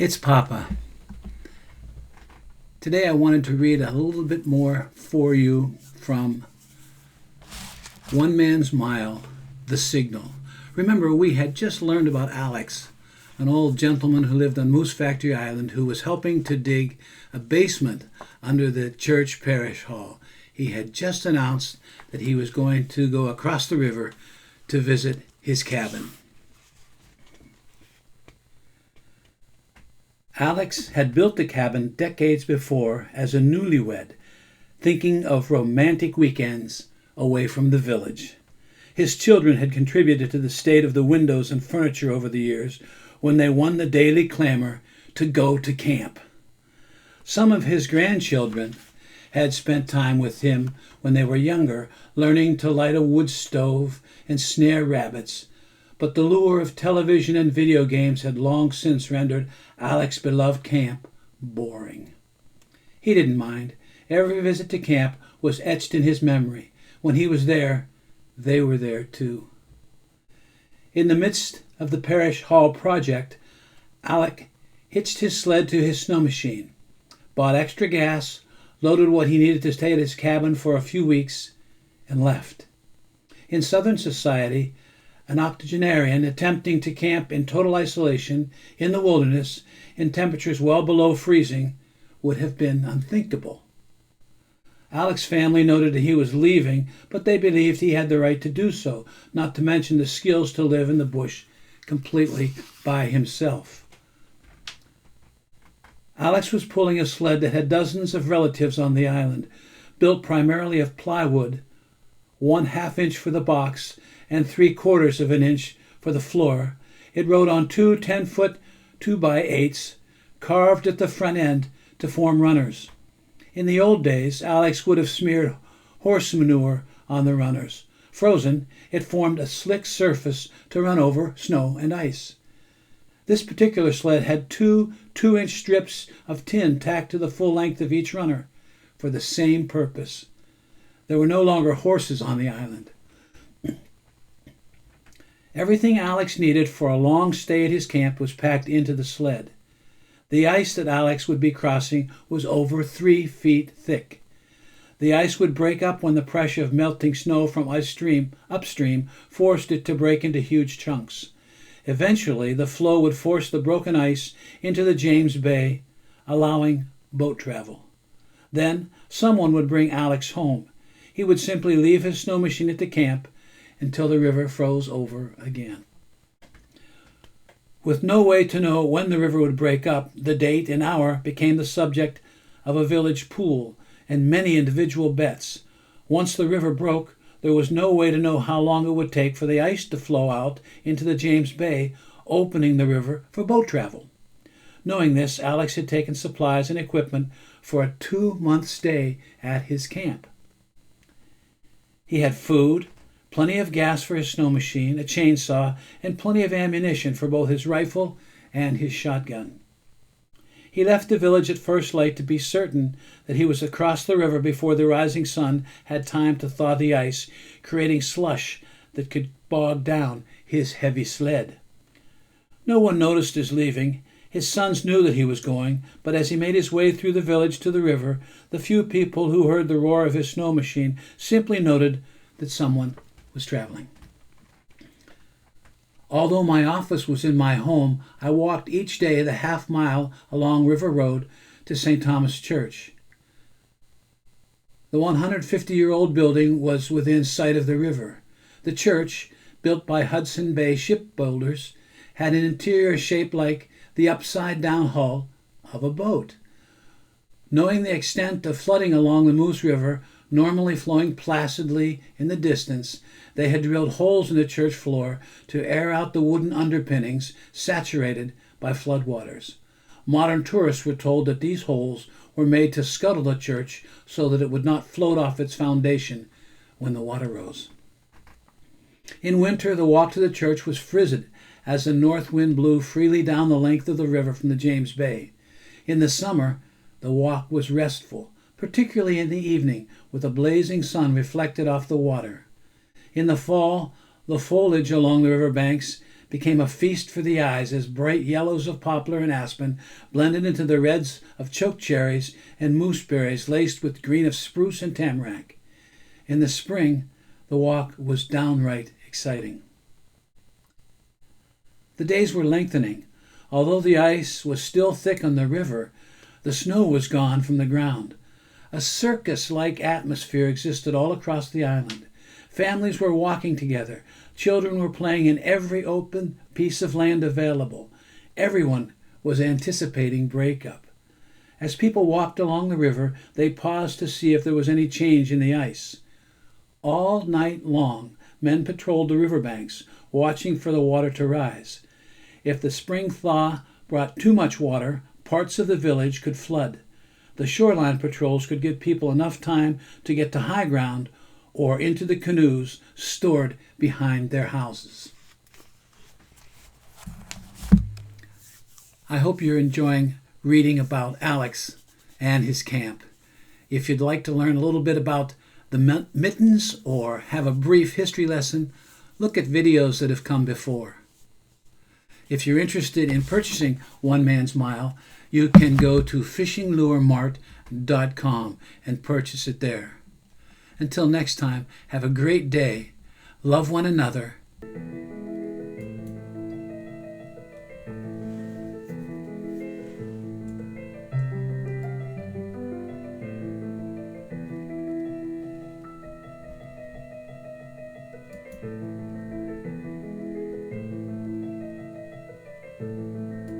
It's Papa. Today I wanted to read a little bit more for you from One Man's Mile, The Signal. Remember, we had just learned about Alex, an old gentleman who lived on Moose Factory Island who was helping to dig a basement under the church parish hall. He had just announced that he was going to go across the river to visit his cabin. Alex had built the cabin decades before as a newlywed, thinking of romantic weekends away from the village. His children had contributed to the state of the windows and furniture over the years when they won the daily clamor to go to camp. Some of his grandchildren had spent time with him when they were younger, learning to light a wood stove and snare rabbits, but the lure of television and video games had long since rendered Alex's beloved camp boring. He didn't mind. Every visit to camp was etched in his memory. When he was there, they were there too. In the midst of the parish hall project, Alec hitched his sled to his snow machine, bought extra gas, loaded what he needed to stay at his cabin for a few weeks, and left. In Southern society, an octogenarian attempting to camp in total isolation in the wilderness in temperatures well below freezing would have been unthinkable. Alec's family noted that he was leaving, but they believed he had the right to do so, not to mention the skills to live in the bush completely by himself. Alex was pulling a sled that had dozens of relatives on the island, built primarily of plywood, 1/2 inch for the box and 3/4 of an inch for the floor. It rode on two 10-foot 2x8s, carved at the front end to form runners. In the old days, Alex would have smeared horse manure on the runners. Frozen, it formed a slick surface to run over snow and ice. This particular sled had two 2-inch strips of tin tacked to the full length of each runner for the same purpose. There were no longer horses on the island. Everything Alex needed for a long stay at his camp was packed into the sled. The ice that Alex would be crossing was over 3 feet thick. The ice would break up when the pressure of melting snow from upstream forced it to break into huge chunks. Eventually, the flow would force the broken ice into the James Bay, allowing boat travel. Then, someone would bring Alex home. He would simply leave his snow machine at the camp until the river froze over again. With no way to know when the river would break up, the date and hour became the subject of a village pool and many individual bets. Once the river broke, there was no way to know how long it would take for the ice to flow out into the James Bay, opening the river for boat travel. Knowing this, Alex had taken supplies and equipment for a 2-month stay at his camp. He had food, plenty of gas for his snow machine, a chainsaw, and plenty of ammunition for both his rifle and his shotgun. He left the village at first light to be certain that he was across the river before the rising sun had time to thaw the ice, creating slush that could bog down his heavy sled. No one noticed his leaving. His sons knew that he was going, but as he made his way through the village to the river, the few people who heard the roar of his snow machine simply noted that someone was traveling. Although my office was in my home, I walked each day the 1/2 mile along River Road to St. Thomas Church. The 150-year-old building was within sight of the river. The church, built by Hudson Bay shipbuilders, had an interior shaped like the upside-down hull of a boat. Knowing the extent of flooding along the Moose River, normally flowing placidly in the distance, they had drilled holes in the church floor to air out the wooden underpinnings saturated by floodwaters. Modern tourists were told that these holes were made to scuttle the church so that it would not float off its foundation when the water rose. In winter, the walk to the church was frigid as the north wind blew freely down the length of the river from the James Bay. In the summer, the walk was restful, particularly in the evening, with a blazing sun reflected off the water. In the fall, the foliage along the river banks became a feast for the eyes as bright yellows of poplar and aspen blended into the reds of chokecherries and mooseberries laced with green of spruce and tamarack. In the spring, the walk was downright exciting. The days were lengthening. Although the ice was still thick on the river, the snow was gone from the ground. A circus-like atmosphere existed all across the island. Families were walking together. Children were playing in every open piece of land available. Everyone was anticipating breakup. As people walked along the river, they paused to see if there was any change in the ice. All night long, men patrolled the riverbanks, watching for the water to rise. If the spring thaw brought too much water, parts of the village could flood. The shoreline patrols could give people enough time to get to high ground or into the canoes stored behind their houses. I hope you're enjoying reading about Alex and his camp. If you'd like to learn a little bit about the mittens or have a brief history lesson, look at videos that have come before. If you're interested in purchasing One Man's Mile, you can go to fishingluremart.com and purchase it there. Until next time, have a great day. Love one another.